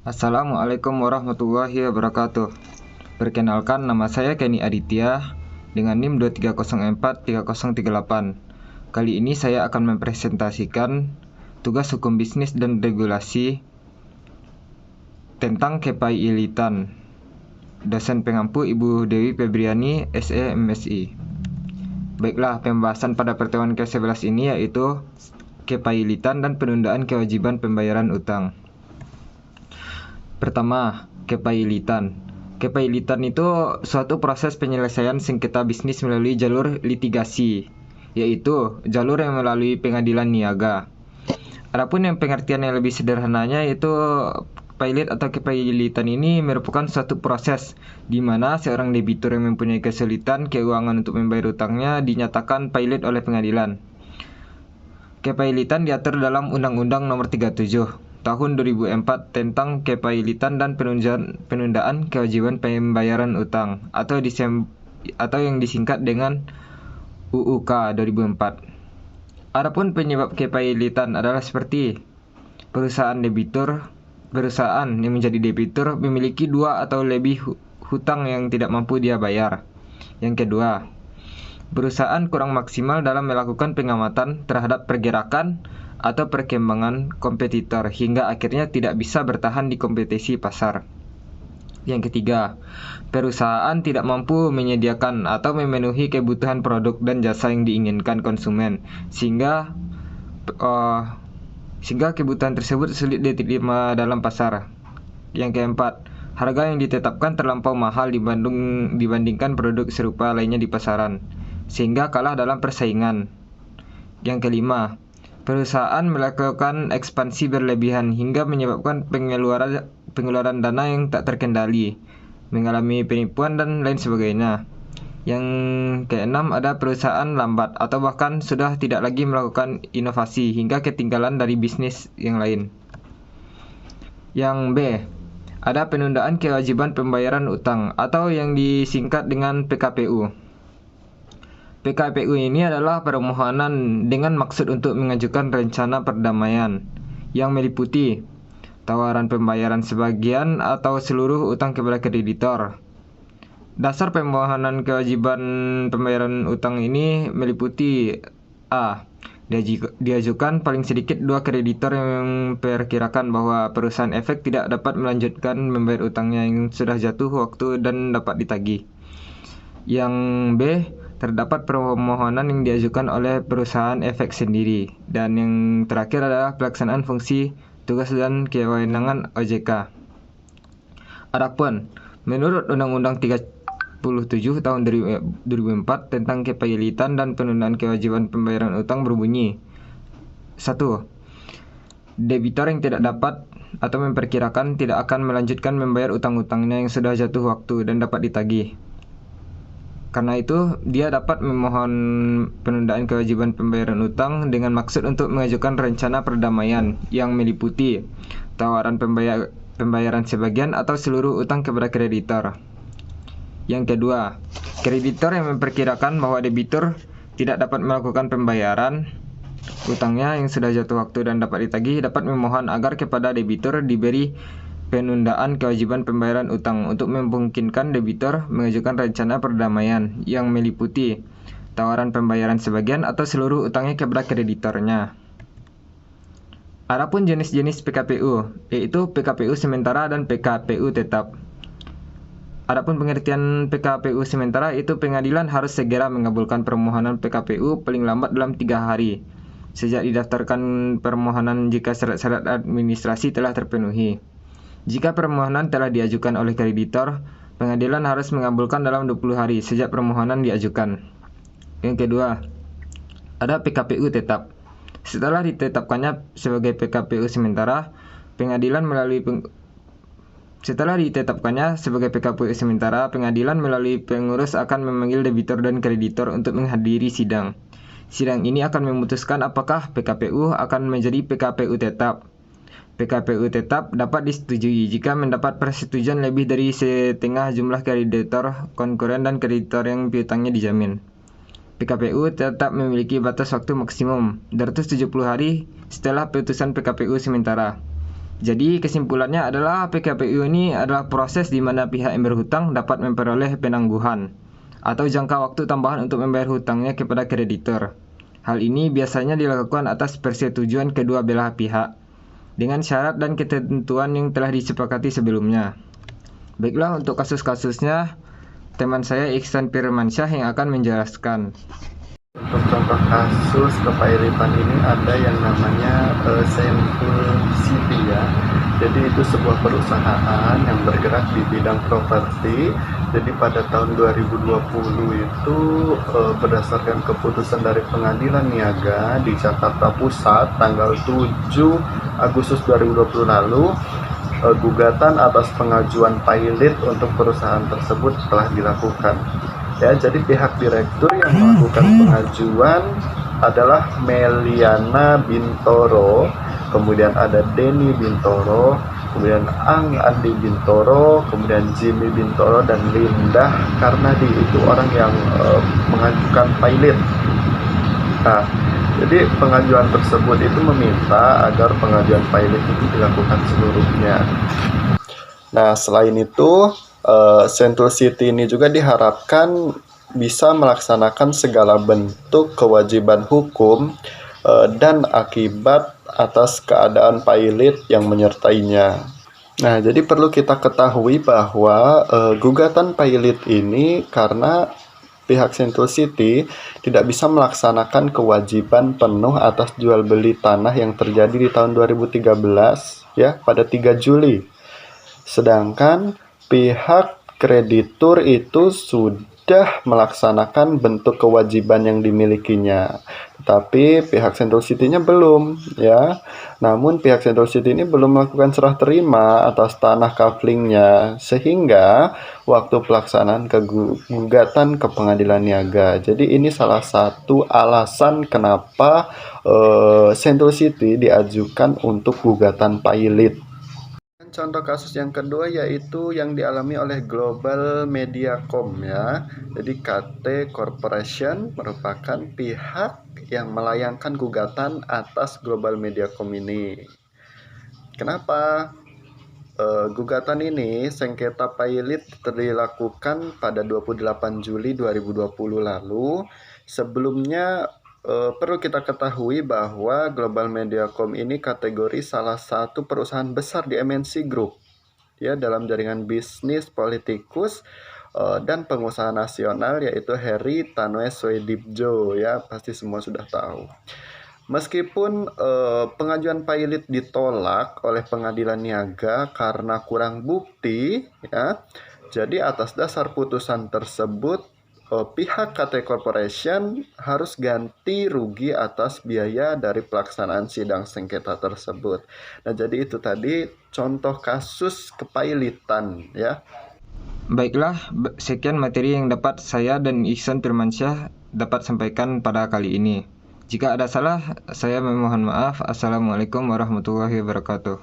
Assalamualaikum warahmatullahi wabarakatuh. Perkenalkan, nama saya Kenny Aditya dengan NIM 23043038. Kali ini saya akan mempresentasikan tugas hukum bisnis dan regulasi tentang KPI Ilitan. Dosen pengampu Ibu Dewi Febriani, SE MSI. Baiklah, pembahasan pada pertemuan ke-11 ini yaitu KPI Ilitan dan penundaan kewajiban pembayaran utang. Pertama, kepailitan. Kepailitan itu suatu proses penyelesaian sengketa bisnis melalui jalur litigasi, yaitu jalur yang melalui pengadilan niaga. Adapun yang pengertian yang lebih sederhananya yaitu pailit atau kepailitan ini merupakan suatu proses di mana seorang debitur yang mempunyai kesulitan keuangan untuk membayar utangnya dinyatakan pailit oleh pengadilan. Kepailitan diatur dalam Undang-Undang Nomor 37 Tahun 2004 tentang kepailitan dan penundaan kewajiban pembayaran utang atau yang disingkat dengan UUK 2004. Adapun penyebab kepailitan adalah seperti perusahaan yang menjadi debitur memiliki dua atau lebih hutang yang tidak mampu dia bayar. Yang kedua, perusahaan kurang maksimal dalam melakukan pengamatan terhadap pergerakan atau perkembangan kompetitor hingga akhirnya tidak bisa bertahan di kompetisi pasar. Yang ketiga, perusahaan tidak mampu menyediakan atau memenuhi kebutuhan produk dan jasa yang diinginkan konsumen sehingga kebutuhan tersebut sulit diterima dalam pasar. Yang keempat, harga yang ditetapkan terlampau mahal dibandingkan produk serupa lainnya di pasaran sehingga kalah dalam persaingan. Yang kelima, perusahaan melakukan ekspansi berlebihan hingga menyebabkan pengeluaran dana yang tak terkendali, mengalami penipuan dan lain sebagainya. Yang keenam, ada perusahaan lambat atau bahkan sudah tidak lagi melakukan inovasi hingga ketinggalan dari bisnis yang lain. Yang B, ada penundaan kewajiban pembayaran utang atau yang disingkat dengan PKPU. PKPU ini adalah permohonan dengan maksud untuk mengajukan rencana perdamaian yang meliputi tawaran pembayaran sebagian atau seluruh utang kepada kreditor. Dasar permohonan kewajiban pembayaran utang ini meliputi A. Diajukan paling sedikit dua kreditor yang memperkirakan bahwa perusahaan efek tidak dapat melanjutkan membayar utangnya yang sudah jatuh waktu dan dapat ditagih. Yang B, terdapat permohonan yang diajukan oleh perusahaan efek sendiri. Dan yang terakhir adalah pelaksanaan fungsi tugas dan kewenangan OJK. Adapun menurut Undang-Undang 37 tahun 2004 tentang kepailitan dan penundaan kewajiban pembayaran utang berbunyi 1. Debitor yang tidak dapat atau memperkirakan tidak akan melanjutkan membayar utang-utangnya yang sudah jatuh waktu dan dapat ditagih. Karena itu, dia dapat memohon penundaan kewajiban pembayaran utang dengan maksud untuk mengajukan rencana perdamaian yang meliputi tawaran pembayaran sebagian atau seluruh utang kepada kreditor. Yang kedua, kreditor yang memperkirakan bahwa debitur tidak dapat melakukan pembayaran utangnya yang sudah jatuh waktu dan dapat ditagih dapat memohon agar kepada debitur diberi penundaan kewajiban pembayaran utang untuk memungkinkan debitur mengajukan rencana perdamaian yang meliputi tawaran pembayaran sebagian atau seluruh utangnya kepada kreditornya. Adapun jenis-jenis PKPU, yaitu PKPU sementara dan PKPU tetap. Adapun pengertian PKPU sementara itu pengadilan harus segera mengabulkan permohonan PKPU paling lambat dalam 3 hari sejak didaftarkan permohonan jika syarat-syarat administrasi telah terpenuhi. Jika permohonan telah diajukan oleh kreditor, pengadilan harus mengabulkan dalam 20 hari sejak permohonan diajukan. Yang kedua, ada PKPU tetap. Setelah ditetapkannya sebagai PKPU sementara, pengadilan melalui pengurus akan memanggil debitur dan kreditor untuk menghadiri sidang. Sidang ini akan memutuskan apakah PKPU akan menjadi PKPU tetap. PKPU tetap dapat disetujui jika mendapat persetujuan lebih dari setengah jumlah kreditor konkuren dan kreditor yang piutangnya dijamin. PKPU tetap memiliki batas waktu maksimum 270 hari setelah putusan PKPU sementara. Jadi kesimpulannya adalah PKPU ini adalah proses di mana pihak yang berhutang dapat memperoleh penangguhan atau jangka waktu tambahan untuk membayar hutangnya kepada kreditor. Hal ini biasanya dilakukan atas persetujuan kedua belah pihak dengan syarat dan ketentuan yang telah disepakati sebelumnya. Baiklah, untuk kasus-kasusnya, teman saya Iksan Firmansyah yang akan menjelaskan. Untuk contoh kasus kepailitan ini ada yang namanya Sentul City ya. Jadi itu sebuah perusahaan yang bergerak di bidang properti. Jadi pada tahun 2020 itu berdasarkan keputusan dari Pengadilan Niaga di Jakarta Pusat tanggal 7 Agustus 2020 lalu, gugatan atas pengajuan pilot untuk perusahaan tersebut telah dilakukan. Ya, jadi pihak direktur yang melakukan pengajuan adalah Meliana Bintoro, kemudian ada Denny Bintoro, kemudian Ang Andi Bintoro, kemudian Jimmy Bintoro, dan Linda Karnadi. Itu orang yang mengajukan pilot. Nah, jadi pengajuan tersebut itu meminta agar pengajuan pilot itu dilakukan seluruhnya. Nah, selain itu, Sentul City ini juga diharapkan bisa melaksanakan segala bentuk kewajiban hukum dan akibat atas keadaan pilot yang menyertainya. Nah, jadi perlu kita ketahui bahwa gugatan pilot ini karena pihak Sentul City tidak bisa melaksanakan kewajiban penuh atas jual beli tanah yang terjadi di tahun 2013 ya pada 3 Juli. Sedangkan pihak kreditur itu sudah melaksanakan bentuk kewajiban yang dimilikinya. Tetapi pihak Sentul City-nya belum ya. Namun pihak Sentul City ini belum melakukan serah terima atas tanah kaflingnya sehingga waktu pelaksanaan gugatan ke Pengadilan Niaga. Jadi ini salah satu alasan kenapa Sentul City diajukan untuk gugatan pilot. Contoh kasus yang kedua yaitu yang dialami oleh Global Mediacom ya. Jadi KT Corporation merupakan pihak yang melayangkan gugatan atas Global Mediacom ini. Kenapa? Gugatan ini sengketa pilot dilakukan pada 28 Juli 2020 lalu. Sebelumnya perlu kita ketahui bahwa Global Mediacom ini kategori salah satu perusahaan besar di MNC Group ya dalam jaringan bisnis politikus dan pengusaha nasional yaitu Heri Tanwe Swedibjo ya, pasti semua sudah tahu. Meskipun pengajuan pilot ditolak oleh Pengadilan Niaga karena kurang bukti ya, jadi atas dasar putusan tersebut pihak KT Corporation harus ganti rugi atas biaya dari pelaksanaan sidang sengketa tersebut. Nah, jadi itu tadi contoh kasus kepailitan ya. Baiklah, sekian materi yang dapat saya dan Iksan Firmansyah dapat sampaikan pada kali ini. Jika ada salah, saya memohon maaf. Assalamualaikum warahmatullahi wabarakatuh.